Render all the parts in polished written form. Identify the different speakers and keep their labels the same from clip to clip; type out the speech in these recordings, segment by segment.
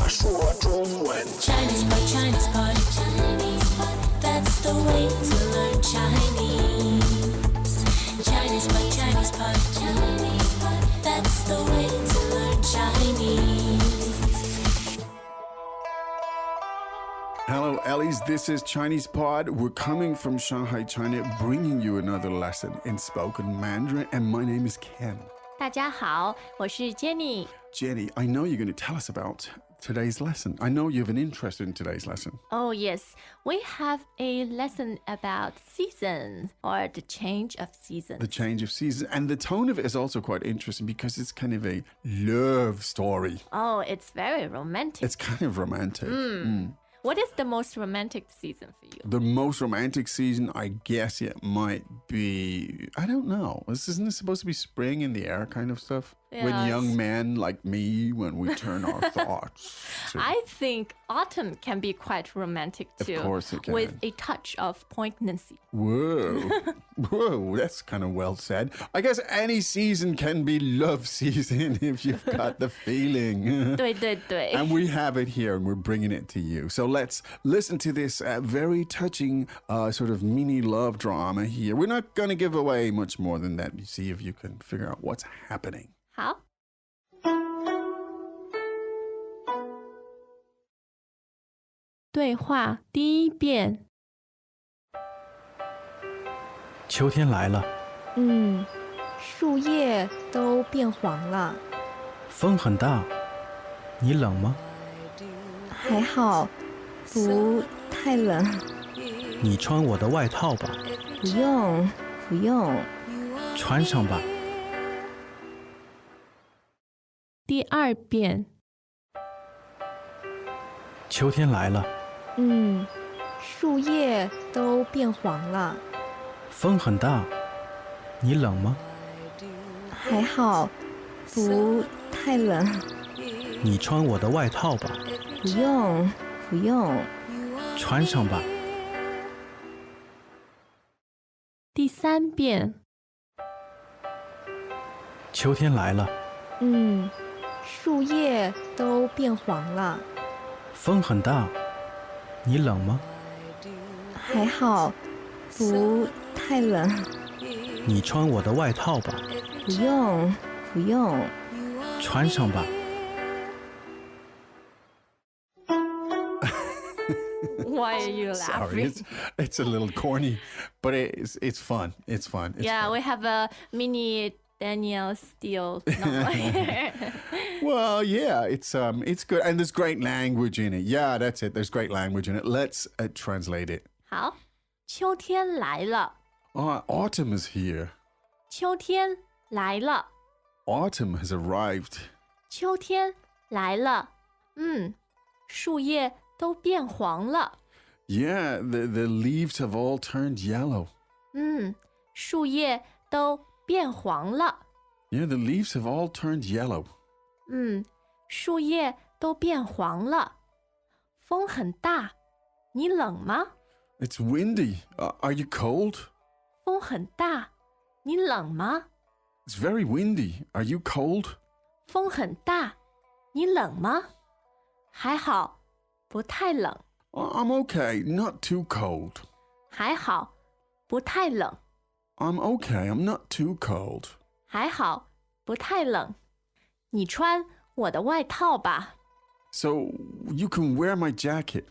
Speaker 1: 说中文。
Speaker 2: Chinese pot, Chinese pot, Chinese pot. That's the way to learn Chinese. Chinese pot, Chinese pot, Chinese pot. That's the way to learn Chinese.
Speaker 3: Hello, Ellies. This is Chinese Pod. We're coming from Shanghai, China, bringing you another lesson in spoken Mandarin. And my name is Ken.
Speaker 4: 大家好，我是 Jenny。
Speaker 3: Jenny, I know you're going to tell us about today's lesson. I know you have an interest in today's lesson.
Speaker 4: Oh yes, we have a lesson about seasons or the change of seasons.
Speaker 3: The change of season. And the tone of it is also quite interesting because it's kind of a love story.
Speaker 4: Oh, it's very romantic.
Speaker 3: It's kind of romantic.
Speaker 4: What is the most romantic season for you?
Speaker 3: The most romantic season, I guess it might be, I don't know. Isn't this supposed to be spring in the air kind of stuff? When
Speaker 4: Yes.
Speaker 3: young men like me, when we turn our thoughts to...
Speaker 4: I think autumn can be quite romantic too.
Speaker 3: Of course it can.
Speaker 4: With a touch of poignancy.
Speaker 3: Whoa. Whoa, that's kind of well said. I guess any season can be love season if you've got the feeling.
Speaker 4: 对对对。
Speaker 3: And we have it here and we're bringing it to you. So let's listen to this very touching sort of mini love drama here. We're not going to give away much more than that. You see if you can figure out what's happening.
Speaker 4: 好。对话第一遍。
Speaker 5: 秋天来了，
Speaker 6: 树叶都变黄了，
Speaker 5: 风很大，你冷吗？
Speaker 6: 还好，不太冷。
Speaker 5: 你穿我的外套吧，
Speaker 6: 不用，不用。
Speaker 5: 穿上吧。
Speaker 4: 第二遍。
Speaker 5: 秋天来了，
Speaker 6: 树叶都变黄了，
Speaker 5: 风很大，你冷吗？
Speaker 6: 还好，不太冷。
Speaker 5: 你穿我的外套吧，
Speaker 6: 不用，不用。
Speaker 5: 穿上吧。
Speaker 4: 第三遍。
Speaker 5: 秋天来了，
Speaker 6: 树叶都变黄了，
Speaker 5: 风很大，你冷吗？
Speaker 6: 还好，不太冷。
Speaker 5: 你穿我的外套吧，
Speaker 6: 不用，不用。
Speaker 5: 穿上吧。
Speaker 4: Why are you laughing?
Speaker 3: Sorry, it's a little corny, but it's fun. It's fun. It's
Speaker 4: Yeah,
Speaker 3: fun.
Speaker 4: we have a mini Danielle Steele novel here.
Speaker 3: Well, yeah, it's good, and there's great language in it. Yeah, that's it. There's great language in it. Let's translate it.
Speaker 4: 好，秋天来了，
Speaker 3: Autumn is here.
Speaker 4: 秋天来了，
Speaker 3: Autumn has arrived.
Speaker 4: 秋天来了。树叶都变黄了。
Speaker 3: Yeah, the leaves have all turned yellow.
Speaker 4: 树叶都变黄了。
Speaker 3: Yeah, the leaves have all turned yellow.
Speaker 4: 树叶都变黄了。风很大，你冷吗？
Speaker 3: It's windy. Are you cold?
Speaker 4: 风很大，你冷吗？
Speaker 3: It's very windy. Are you cold?
Speaker 4: 风很大，你冷吗？还好，不太冷。
Speaker 3: I'm okay. Not too cold.
Speaker 4: 还好，不太冷。
Speaker 3: I'm okay. I'm not too cold.
Speaker 4: 还好，不太冷。你穿我的外套吧。
Speaker 3: So you can wear my jacket.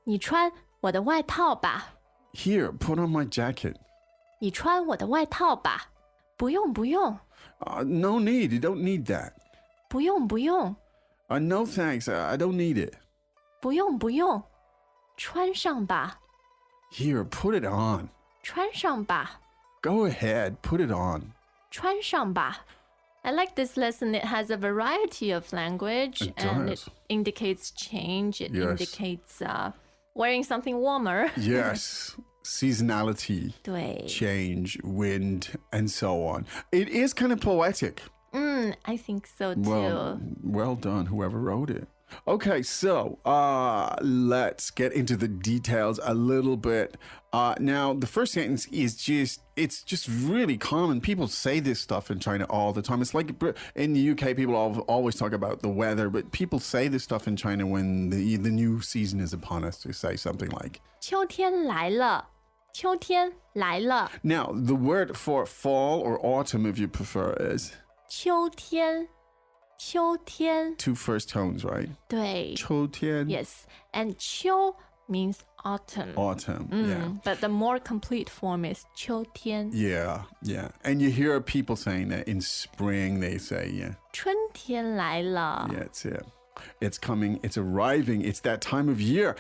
Speaker 4: 你穿我的外套吧。
Speaker 3: Here, put on my jacket.
Speaker 4: 你穿我的外套吧。不用，不用，
Speaker 3: No need. You don't need that.
Speaker 4: 不用，不用，
Speaker 3: No thanks. I don't need it.
Speaker 4: 不用，不用。穿上吧，
Speaker 3: Here, put it on.
Speaker 4: 穿上吧，
Speaker 3: Go ahead, put it on.
Speaker 4: 穿上吧。I like this lesson. It has a variety of language
Speaker 3: It
Speaker 4: and
Speaker 3: does.
Speaker 4: it indicates change. It
Speaker 3: Yes.
Speaker 4: indicates wearing something warmer.
Speaker 3: Yes, seasonality,
Speaker 4: 对
Speaker 3: change, wind, and so on. It is kind of poetic.
Speaker 4: I think so too.
Speaker 3: Well done, whoever wrote it. Okay, so let's get into the details a little bit. Now, the first sentence is it's just really common. People say this stuff in China all the time. It's like in the UK, people always talk about the weather, but people say this stuff in China when the new season is upon us. To say something like,
Speaker 4: 秋天来了，秋天来了，
Speaker 3: now, the word for fall or autumn, if you prefer, is
Speaker 4: 秋天，秋天，
Speaker 3: two first tones, right?
Speaker 4: 对
Speaker 3: 秋天,
Speaker 4: Yes, and 秋 means autumn.
Speaker 3: autumn, yeah.
Speaker 4: But the more complete form is 秋天。
Speaker 3: Yeah, yeah. And you hear people saying that in spring, they say, yeah.
Speaker 4: 春天来了。
Speaker 3: Yeah, it's it. It's coming, it's arriving, it's that time of year.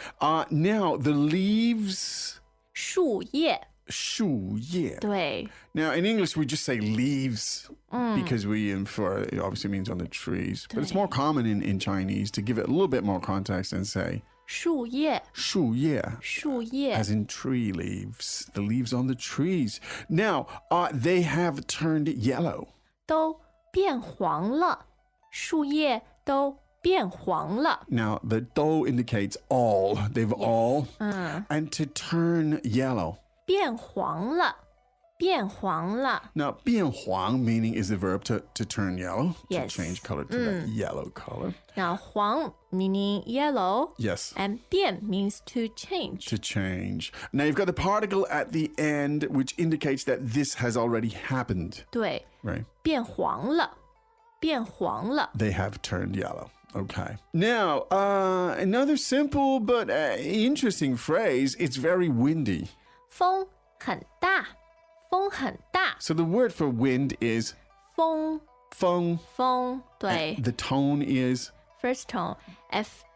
Speaker 3: Now, the leaves,
Speaker 4: 树叶，
Speaker 3: 树叶.
Speaker 4: 对
Speaker 3: Now, in English, we just say leaves because we infer it obviously means on the trees. But it's more common in Chinese to give it a little bit more context and say
Speaker 4: 树叶，
Speaker 3: 树叶,
Speaker 4: 树叶
Speaker 3: as in tree leaves, the leaves on the trees. Now, they have turned yellow.
Speaker 4: 都变黄了，树叶都变黄了。
Speaker 3: Now, the do indicates all. They've all. And to turn yellow.
Speaker 4: 变黄了，变黄了。
Speaker 3: Now, 变黄 meaning is the verb to turn yellow,
Speaker 4: Yes.
Speaker 3: to change color to that yellow color.
Speaker 4: Now 黄 meaning yellow,
Speaker 3: Yes,
Speaker 4: and 变 means to change.
Speaker 3: to change. Now, you've got the particle at the end, which indicates that this has already happened,
Speaker 4: 对，
Speaker 3: right?
Speaker 4: 变黄了，变黄了。
Speaker 3: They have turned yellow. Okay. Now, another simple but interesting phrase. It's very windy.
Speaker 4: 风很大，风很大。
Speaker 3: So the word for wind is
Speaker 4: 风
Speaker 3: feng.
Speaker 4: 风，对
Speaker 3: The tone is,，first
Speaker 4: tone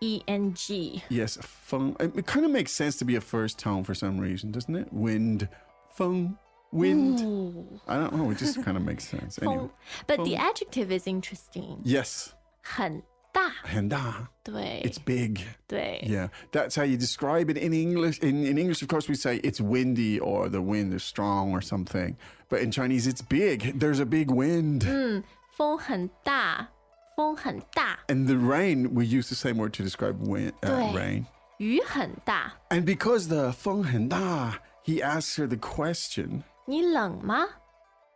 Speaker 4: F-E-N-G.
Speaker 3: yes, feng. It kind of makes sense to be a first tone for some reason, doesn't it? Wind, feng, wind. I don't know. It just kind of makes sense. Anyway.
Speaker 4: 风 But the adjective is interesting.
Speaker 3: Yes.
Speaker 4: 很大，
Speaker 3: Henda.
Speaker 4: 对
Speaker 3: It's big.
Speaker 4: 对
Speaker 3: Yeah. That's how you describe it in English. In English, of course, we say it's windy or the wind is strong or something. But in Chinese, it's big. There's a big wind.
Speaker 4: 风很大，风很大，
Speaker 3: And the rain, we use the same word to describe wind,
Speaker 4: 对
Speaker 3: rain.
Speaker 4: 雨很大。
Speaker 3: And because the feng henda, he asks her the question.
Speaker 4: 你冷吗？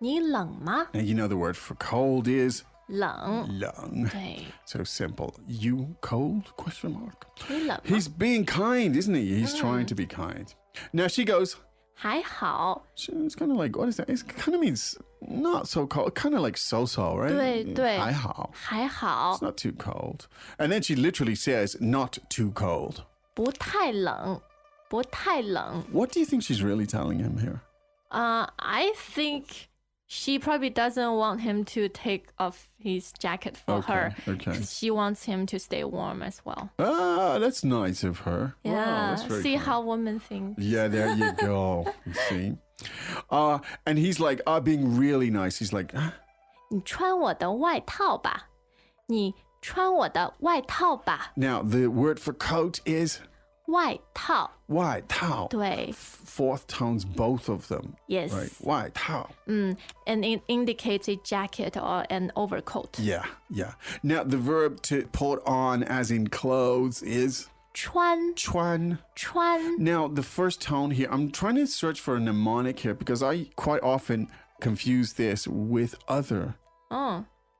Speaker 4: 你冷吗？
Speaker 3: And you know the word for cold is
Speaker 4: 冷，
Speaker 3: lung.
Speaker 4: 对，
Speaker 3: So simple. You cold? Question mark.
Speaker 4: 你冷吗？
Speaker 3: He's being kind, isn't he? He's trying to be kind. Now she goes,
Speaker 4: 还好，
Speaker 3: it's kind of like, what is that? It kind of means not so cold. Kind of like so-so, right?
Speaker 4: 对对
Speaker 3: 还好.
Speaker 4: 还好
Speaker 3: It's，not too cold. And then she literally says, not too cold.
Speaker 4: 不太冷，不太冷。
Speaker 3: What do you think she's really telling him here?
Speaker 4: I think she probably doesn't want him to take off his jacket for her.
Speaker 3: okay.
Speaker 4: 'Cause she wants him to stay warm as well.
Speaker 3: Ah, that's nice of her. Wow,
Speaker 4: Yeah,
Speaker 3: that's very
Speaker 4: see
Speaker 3: kind.
Speaker 4: how women think.
Speaker 3: Yeah, there you go. You see? And he's like, being really nice. He's like,
Speaker 4: 你穿我的外套吧，你穿我的外套吧，
Speaker 3: now the word for coat is
Speaker 4: 外套，
Speaker 3: 外套.
Speaker 4: 对
Speaker 3: Fourth tones, both of them.
Speaker 4: Yes.
Speaker 3: Right. 外套.
Speaker 4: and it indicates a jacket or an overcoat.
Speaker 3: Yeah, yeah. Now the verb to put on, as in clothes, is
Speaker 4: 穿
Speaker 3: 穿.
Speaker 4: 穿
Speaker 3: Now the first tone here, I'm trying to search for a mnemonic here because I quite often confuse this with other.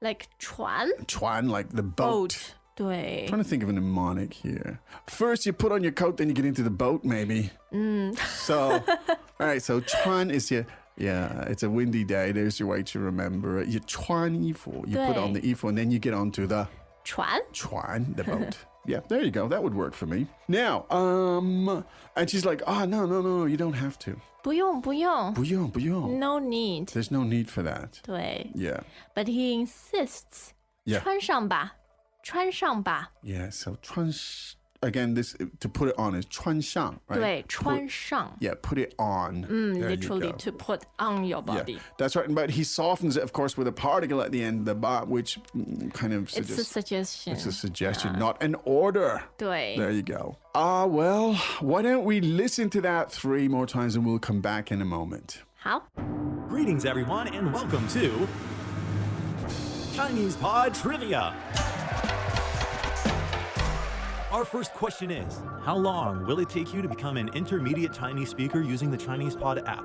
Speaker 4: like 船
Speaker 3: Chuan, like the boat.
Speaker 4: 对
Speaker 3: Trying to think of a mnemonic here. First, you put on your coat, then you get into the boat, maybe. So, all right. So, chuan is your, yeah, it's a windy day. There's your way to remember it. You chuan yifu. You put on the yifu, and then you get onto the
Speaker 4: 船
Speaker 3: chuan, the boat. Yeah, there you go. That would work for me. Now, and she's like, no, you don't have to.
Speaker 4: 不用不用
Speaker 3: 不用, 不用.
Speaker 4: no need
Speaker 3: There's no need for that.
Speaker 4: 对
Speaker 3: Yeah.
Speaker 4: but he insists
Speaker 3: Yeah.
Speaker 4: 穿上吧穿上吧
Speaker 3: Yeah. So, again, this to put it on is 穿上, right?
Speaker 4: 对
Speaker 3: Put-
Speaker 4: 穿上
Speaker 3: Yeah, put it on. There you
Speaker 4: literally
Speaker 3: go.
Speaker 4: to put on your
Speaker 3: Yeah,
Speaker 4: body
Speaker 3: that's right. But he softens it, of course, with a particle at the end, the ba, which kind of
Speaker 4: it's a
Speaker 3: suggests
Speaker 4: suggestion
Speaker 3: it's a suggestion, not an order.
Speaker 4: 对
Speaker 3: There you go. Well, why don't we listen to that 3 more times and we'll come back in a moment.
Speaker 4: 好
Speaker 1: Greetings, everyone, and welcome to Chinese Pod Trivia. Our first question is, how long will it take you to become an intermediate Chinese speaker using the Chinese Pod app?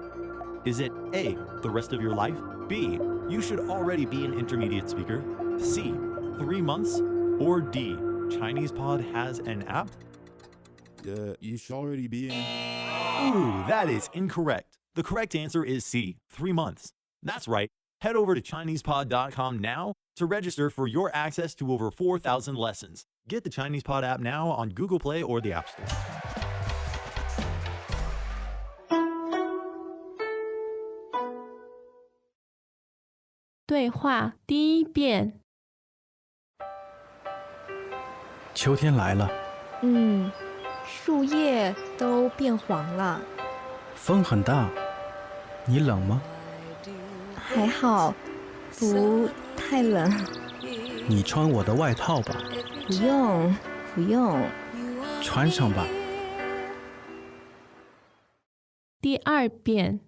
Speaker 1: Is it A, the rest of your life? B, you should already be an intermediate speaker? C, 3 months? Or D, Chinese Pod has an app?
Speaker 7: You should already be in.
Speaker 1: Ooh, that is incorrect. The correct answer is C, 3 months. That's right. Head over to ChinesePod.com now to register for your access to over 4,000 lessons. Get the Chinese Pod app now on Google Play or the App Store.
Speaker 4: 对话第一遍，
Speaker 5: 秋天来了，
Speaker 6: 树叶都变黄了，
Speaker 5: 风很大，你冷吗？
Speaker 6: 还好，不太冷。
Speaker 5: 你穿我的外套吧，
Speaker 6: 不用，不用。
Speaker 5: 穿上吧。
Speaker 4: 第二遍，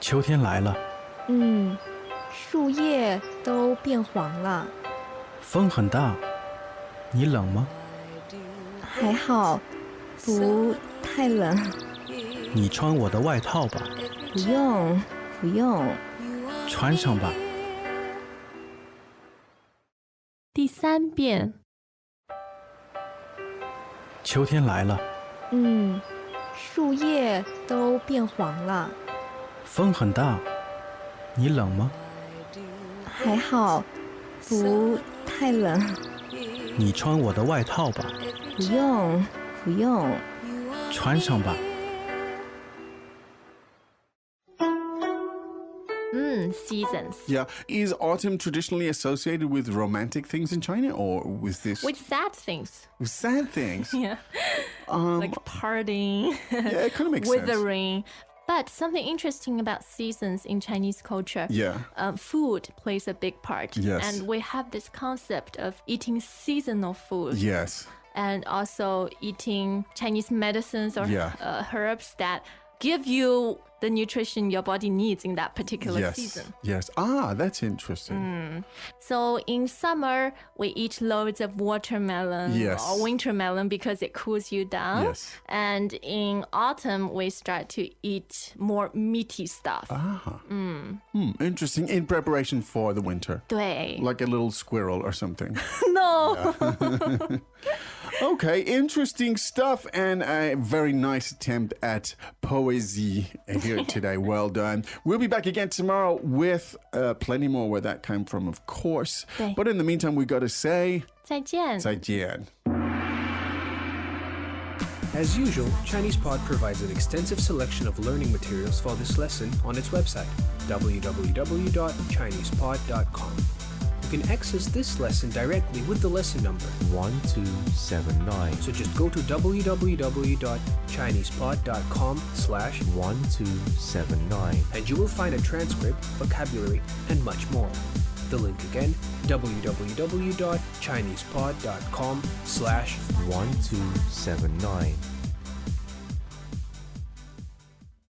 Speaker 5: 秋天来了，
Speaker 6: 树叶都变黄了，
Speaker 5: 风很大，你冷吗？
Speaker 6: 还好，不太冷。
Speaker 5: 你穿我的外套吧，
Speaker 6: 不用，不用。
Speaker 5: 穿上吧。
Speaker 4: 第三遍，
Speaker 5: 秋天来了，
Speaker 6: 树叶都变黄了，
Speaker 5: 风很大，你冷吗？
Speaker 6: 还好，不太冷。
Speaker 5: 你穿我的外套吧，
Speaker 6: 不用，不用。
Speaker 5: 穿上吧。
Speaker 4: seasons.
Speaker 3: Yeah. Is autumn traditionally associated with romantic things in China or with this?
Speaker 4: With sad things.
Speaker 3: With sad things?
Speaker 4: Yeah. Like partying.
Speaker 3: Yeah, it kind of makes sense.
Speaker 4: Withering. But something interesting about seasons in Chinese culture,
Speaker 3: Yeah.
Speaker 4: Food plays a big part.
Speaker 3: Yes.
Speaker 4: And we have this concept of eating seasonal food.
Speaker 3: Yes.
Speaker 4: And also eating Chinese medicines or
Speaker 3: Yeah.
Speaker 4: Herbs that give you the nutrition your body needs in that particular
Speaker 3: Yes.
Speaker 4: season.
Speaker 3: Yes. Ah, that's interesting.
Speaker 4: So in summer, we eat loads of watermelon
Speaker 3: Yes.
Speaker 4: or winter melon because it cools you down.
Speaker 3: Yes.
Speaker 4: And in autumn, we start to eat more meaty stuff.
Speaker 3: Interesting. In preparation for the winter.
Speaker 4: 对
Speaker 3: Like a little squirrel or something.
Speaker 4: No.
Speaker 3: Okay, interesting stuff and a very nice attempt at poesy here today. Well done. We'll be back again tomorrow with plenty more where that came from, of course.
Speaker 4: 对
Speaker 3: But in the meantime, we got to say
Speaker 4: 再见
Speaker 3: 再见.
Speaker 8: As usual, ChinesePod provides an extensive selection of learning materials for this lesson on its website, www.chinesepod.com. You can access this lesson directly with the lesson number
Speaker 9: 1279.
Speaker 8: So just go to www.chinesepod.com/1279 and you will find a transcript, vocabulary, and much more. The link again, www.chinesepod.com/1279.